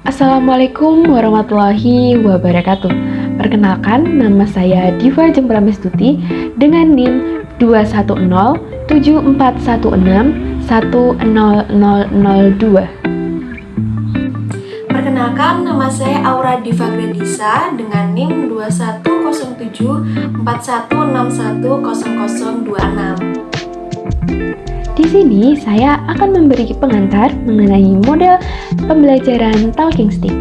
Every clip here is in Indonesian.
Assalamualaikum warahmatullahi wabarakatuh. Perkenalkan, nama saya Diva Jempramestuti dengan NIM 2107416100002. Perkenalkan, nama saya Aura Diva Grandisa dengan NIM 210741610026. Di sini saya akan memberi pengantar mengenai model pembelajaran Talking Stick.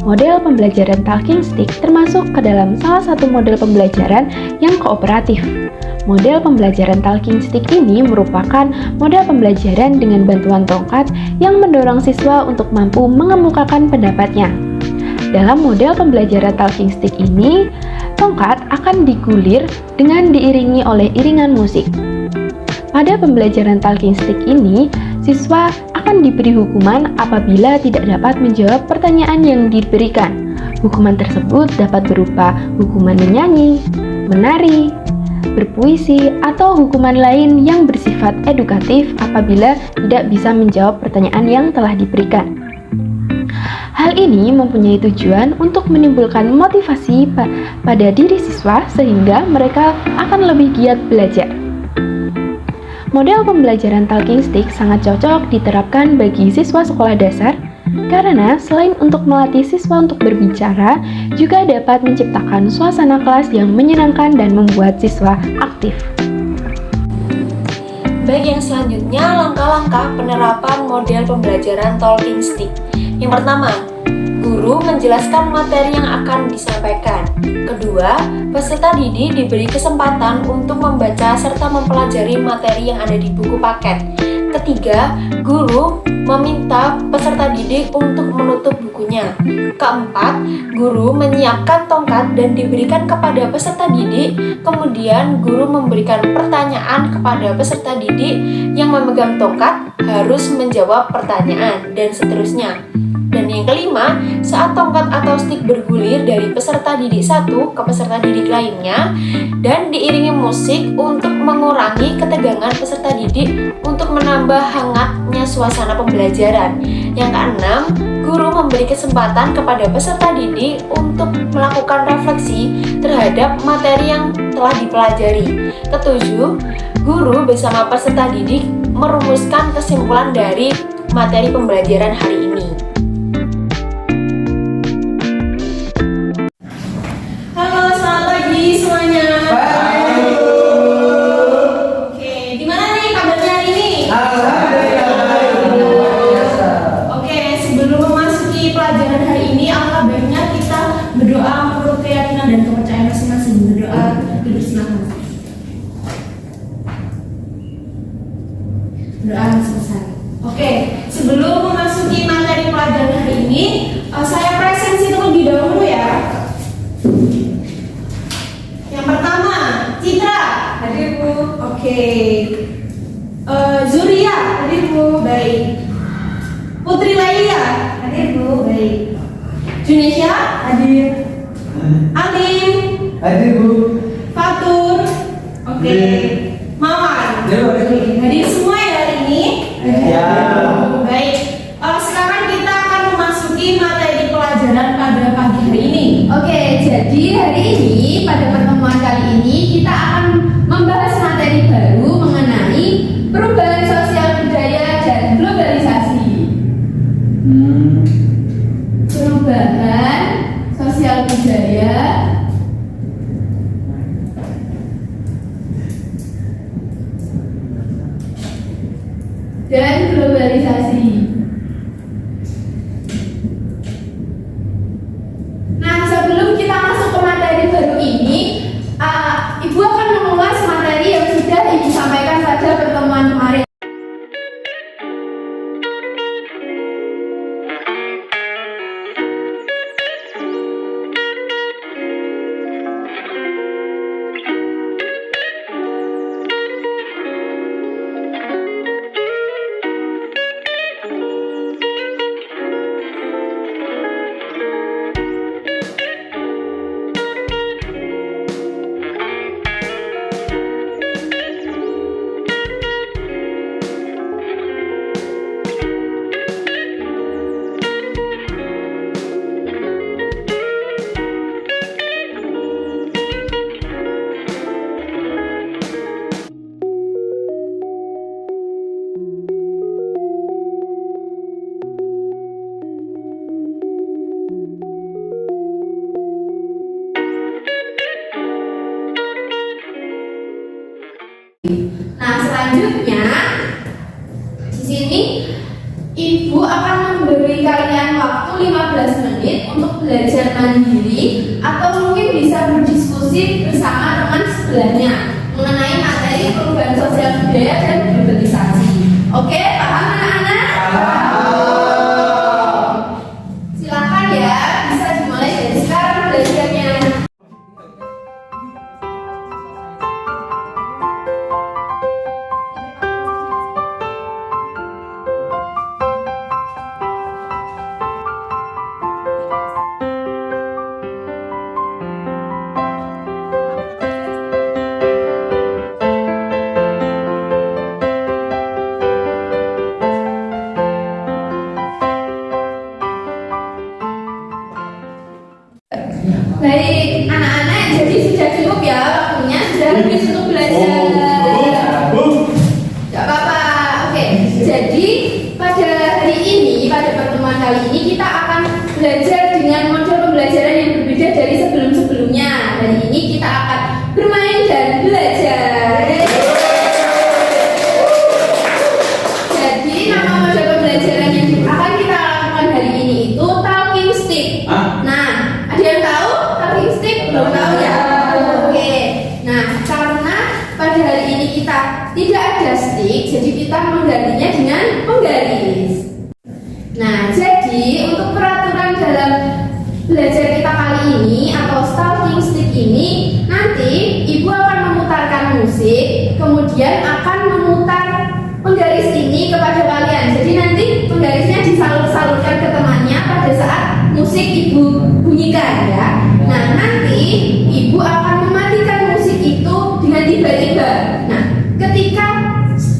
Model pembelajaran Talking Stick termasuk ke dalam salah satu model pembelajaran yang kooperatif. Model pembelajaran Talking Stick ini merupakan model pembelajaran dengan bantuan tongkat yang mendorong siswa untuk mampu mengemukakan pendapatnya. Dalam model pembelajaran Talking Stick ini, tongkat akan digulir dengan diiringi oleh iringan musik. Pada pembelajaran Talking Stick ini, siswa akan diberi hukuman apabila tidak dapat menjawab pertanyaan yang diberikan. Hukuman tersebut dapat berupa hukuman menyanyi, menari, berpuisi, atau hukuman lain yang bersifat edukatif apabila tidak bisa menjawab pertanyaan yang telah diberikan. Hal ini mempunyai tujuan untuk menimbulkan motivasi pada diri siswa sehingga mereka akan lebih giat belajar. Model pembelajaran Talking Stick sangat cocok diterapkan bagi siswa sekolah dasar karena selain untuk melatih siswa untuk berbicara, juga dapat menciptakan suasana kelas yang menyenangkan dan membuat siswa aktif. Baik, yang selanjutnya langkah-langkah penerapan model pembelajaran Talking Stick. Yang pertama, guru menjelaskan materi yang akan disampaikan. Kedua, peserta didik diberi kesempatan untuk membaca serta mempelajari materi yang ada di buku paket. Ketiga, guru meminta peserta didik untuk menutup bukunya. Keempat, guru menyiapkan tongkat dan diberikan kepada peserta didik. Kemudian, guru memberikan pertanyaan kepada peserta didik yang memegang tongkat harus menjawab pertanyaan, dan seterusnya. Dan yang kelima, saat tongkat atau stick bergulir dari peserta didik satu ke peserta didik lainnya dan diiringi musik untuk mengurangi ketegangan peserta didik untuk menambah hangatnya suasana pembelajaran. Yang keenam, guru memberi kesempatan kepada peserta didik untuk melakukan refleksi terhadap materi yang telah dipelajari. Ketujuh, guru bersama peserta didik merumuskan kesimpulan dari materi pembelajaran hari ini. Doa selesai. Oke, sebelum memasuki materi pelajaran hari ini, saya presensi terlebih dahulu ya. Yang pertama, Citra. Hadir Bu. Oke. Zuria. Hadir Bu. Baik. Putri Laila. Hadir Bu. Baik. Junesha. Hadir. Alim. Hadir Bu. Fatur. Oke. Mawar. Hadir semua ya hari ini. Ya. Baik. Sekarang kita akan memasuki materi pelajaran pada pagi hari ini. Oke, jadi hari ini pada pertemuan kali ini kita akan membahas materi baru mengenai perubahan sosial budaya dan globalisasi. Perubahan sosial budaya dan globalisasi. Nah, sebelum kita masuk ke materi baru ini, Ibu akan mengulas materi yang sudah Ibu sampaikan pada pertemuan kemarin. untuk belajar mandiri atau mungkin bisa berdiskusi bersama teman sebelahnya mengenai materi perubahan sosial budaya dan globalisasi. Oke, paham anak-anak? Silakan ya, bisa dimulai dari sekarang belajarnya. Baik, anak-anak, jadi sudah cukup ya waktunya, sudah habis untuk belajar. Gak apa-apa, oke. Jadi pada hari ini, pada pertemuan kali ini kita akan belajar dengan model pembelajaran yang berbeda dari sebelum-sebelumnya. Hari ini kita akan bermain dan belajar. Jadi nama model pembelajaran yang akan kita lakukan hari ini itu talking stick. Nah, ada yang tahu? Belum tahu ya? Oke. Nah, karena pada hari ini kita tidak ada stick, jadi kita menggantinya dengan penggaris. Nah, jadi untuk peraturan dalam belajar kita kali ini atau talking stick ini, nanti ibu akan memutarkan musik, kemudian akan memutar penggaris ini kepada kalian. Jadi nanti penggarisnya disalur-salurkan ke temannya pada saat musik ibu bunyikan ya. Nah, nanti ibu akan mematikan musik itu dengan tiba-tiba. Nah, ketika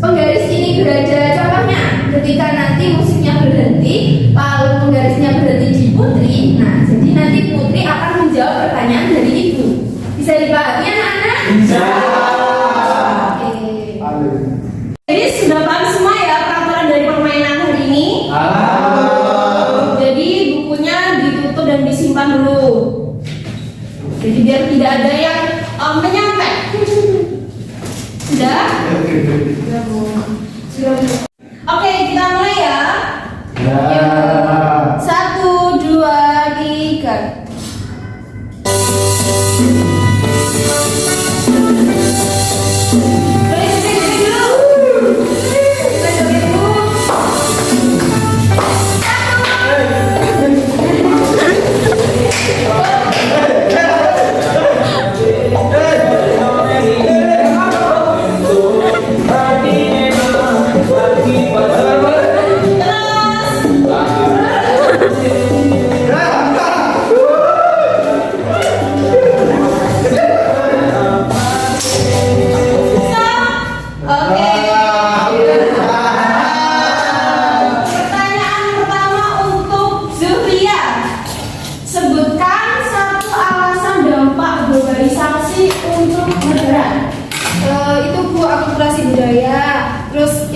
penggaris ini berada, contohnya ketika nanti musiknya berhenti lalu penggarisnya berhenti di Putri, nah jadi nanti Putri akan menjawab pertanyaan dari ibu. Bisa dipahami anak-anak? Bisa. Oke. Jadi sudah paham semua ya peraturan dari permainan hari ini? Jadi bukunya ditutup dan disimpan dulu. Jadi biar tidak ada yang menyampai. Sudah? Sudah. Oke, kita mulai ya. Yuk. 1, 2, 3.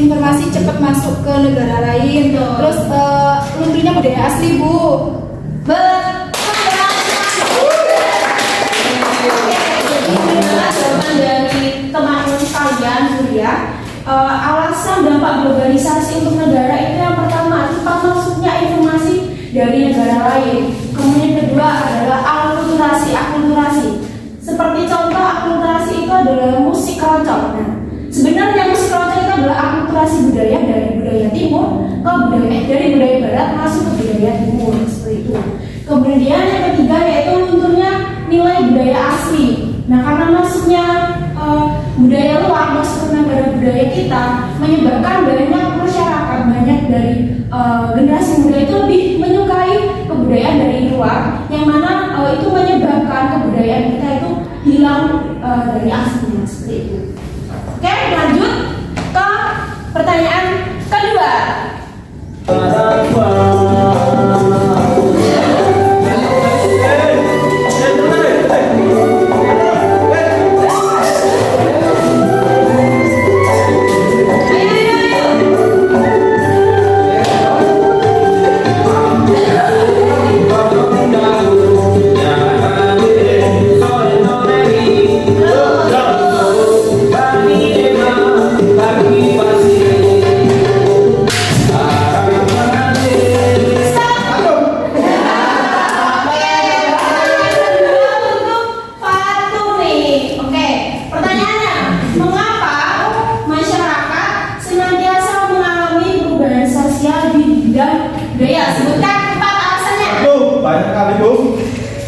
Informasi cepat masuk ke negara lain. Terus lumrihnya budaya asli, Bu. Jawaban dari teman kalian Surya, alasan dampak globalisasi untuk negara itu yang pertama cepat masuknya informasi dari negara lain. Kemudian kedua adalah akulturasi. Seperti contoh akulturasi itu adalah musik keroncong. Nah, sebenarnya musik keroncong itu adalah akulturasi budaya dari budaya timur ke dari budaya barat masuk ke budaya timur seperti itu. Kemudian yang ketiga yaitu lunturnya nilai budaya asli. Nah, karena masuknya budaya luar masuk ke negara budaya kita menyebabkan banyak masyarakat, banyak dari generasi muda itu lebih menyukai kebudayaan dari luar, yang mana itu menyebabkan kebudayaan kita itu hilang dari aslinya seperti itu. Oke, lanjut ke pertanyaan kedua. banyak kali Bu.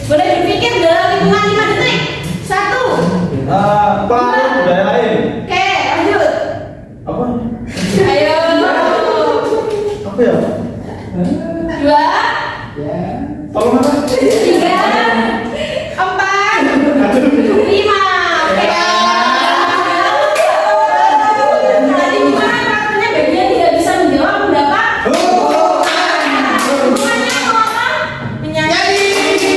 Boleh berpikir dalam hitungan 5 detik. 1. Pengaruh budaya lain. Oke, lanjut. Apa? Ayo. Apa ya? 2. Tolong apa? 3. 4. 5. Oke. Tadi gimana katanya bagian tidak bisa menjawab berapa? Hubungannya mau apa? Menyanyi.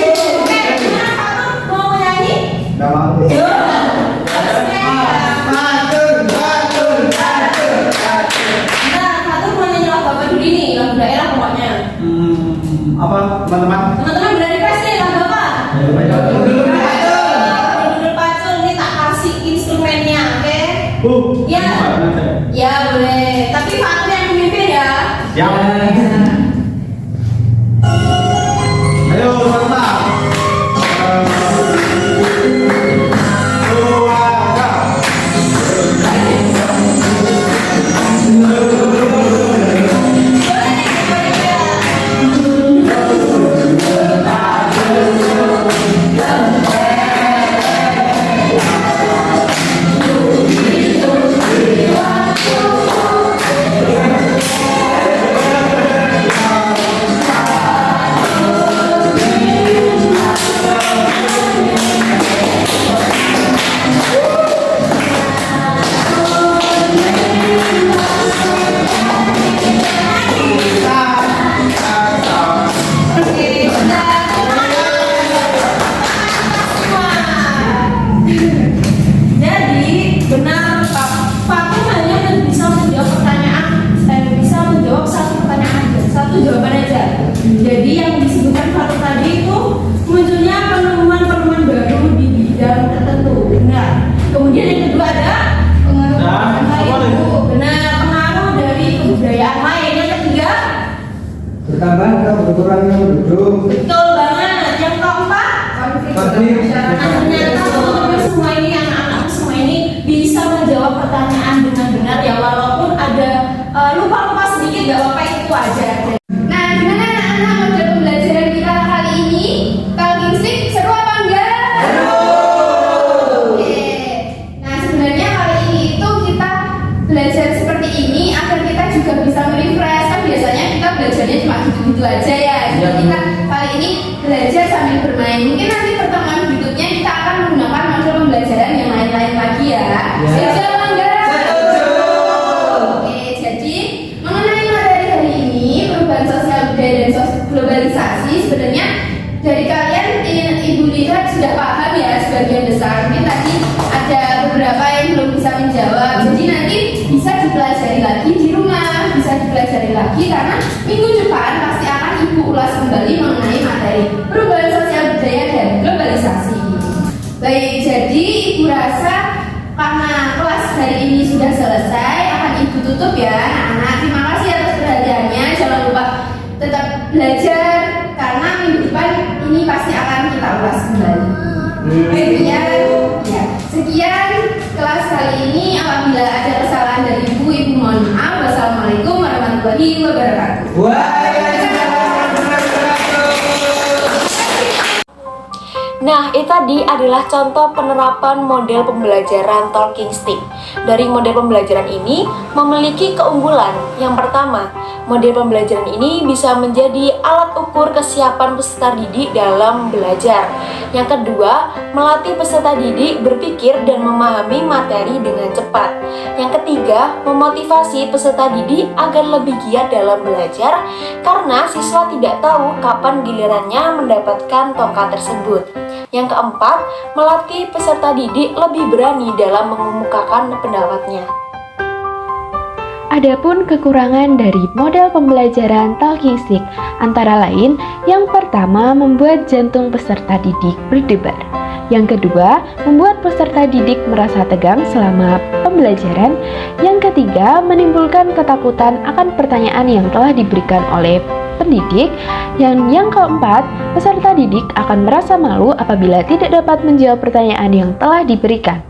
Oke, gimana Fatur? Mau menyanyi? Nggak mau. Yo. Nah, Fatur mau nyanyi lagu apa dulu nih? Lagu daerah pokoknya. Apa teman-teman? Teman-teman berani request nih lagu apa? Dudul pacul, ini tak kasih instrumennya, oke? Bu. Ya. Ya boleh, tapi Fatur yang memimpin ya. Siap. Ayo serta. Oke, bentar. Jadi benar Pak Fatur hanya bisa menjawab pertanyaan, bisa menjawab satu pertanyaan aja, satu jawaban aja. Jadi yang disebutkan Fatur tadi itu munculnya penemuan-penemuan baru di bidang tertentu, benar. Kemudian yang kedua ada pengaruh Nah, apa lagi? benar, pengaruh dari kebudayaan lain. Yang ketiga Bertambahnya berkurangnya penduduk. betul banget. Yang keempat Konflik. nah, ternyata teman-teman semua ini, anak-anak semua ini bisa menjawab pertanyaan dengan benar ya, walaupun ada lupa-lupa sedikit, gak apa-apa, itu aja. Nah, gimana anak-anak model pembelajaran kita kali ini? Talking stick seru apa enggak? Oke. Nah, sebenarnya kali ini itu kita belajar seperti ini agar kita juga bisa merefresh. Kan biasanya kita belajarnya cuma gitu-gitu aja ya. Jadi kita kali ini belajar sambil bermain. Mungkin nanti pertemuan berikutnya kita akan menggunakan model pembelajaran yang lain-lain lagi ya. Setuju apa enggak? Oke, jadi mengenai materi hari ini, perubahan sosial budaya dan globalisasi, sebenarnya dari kalian Ibu lihat sudah paham ya sebagian besar. Mungkin tadi ada beberapa yang belum bisa menjawab. Jadi nanti bisa dipelajari lagi di rumah, bisa dipelajari lagi karena minggu depan pasti akan Ibu ulas kembali mengenai materi perubahan sosial budaya dan globalisasi. Baik, jadi Ibu rasa karena kelas hari ini sudah selesai, akan Ibu tutup ya anak-anak. Terima kasih atas perhatiannya. Jangan lupa tetap belajar karena minggu depan ini pasti akan kita ulas kembali. Sekian kelas kali ini. Apabila ada kesalahan dari Ibu mohon maaf. Wassalamualaikum warahmatullahi wabarakatuh. Nah, itu tadi adalah contoh penerapan model pembelajaran talking stick. Dari model pembelajaran ini memiliki keunggulan. Yang pertama, model pembelajaran ini bisa menjadi alat ukur kesiapan peserta didik dalam belajar. Yang kedua, melatih peserta didik berpikir dan memahami materi dengan cepat. Yang ketiga, memotivasi peserta didik agar lebih giat dalam belajar karena siswa tidak tahu kapan gilirannya mendapatkan tongkat tersebut. Yang keempat, melatih peserta didik lebih berani dalam mengemukakan pendapatnya. Adapun kekurangan dari model pembelajaran talking stick antara lain, yang pertama membuat jantung peserta didik berdebar. Yang kedua, membuat peserta didik merasa tegang selama pembelajaran. Yang ketiga, menimbulkan ketakutan akan pertanyaan yang telah diberikan oleh pendidik. Yang keempat, peserta didik akan merasa malu apabila tidak dapat menjawab pertanyaan yang telah diberikan.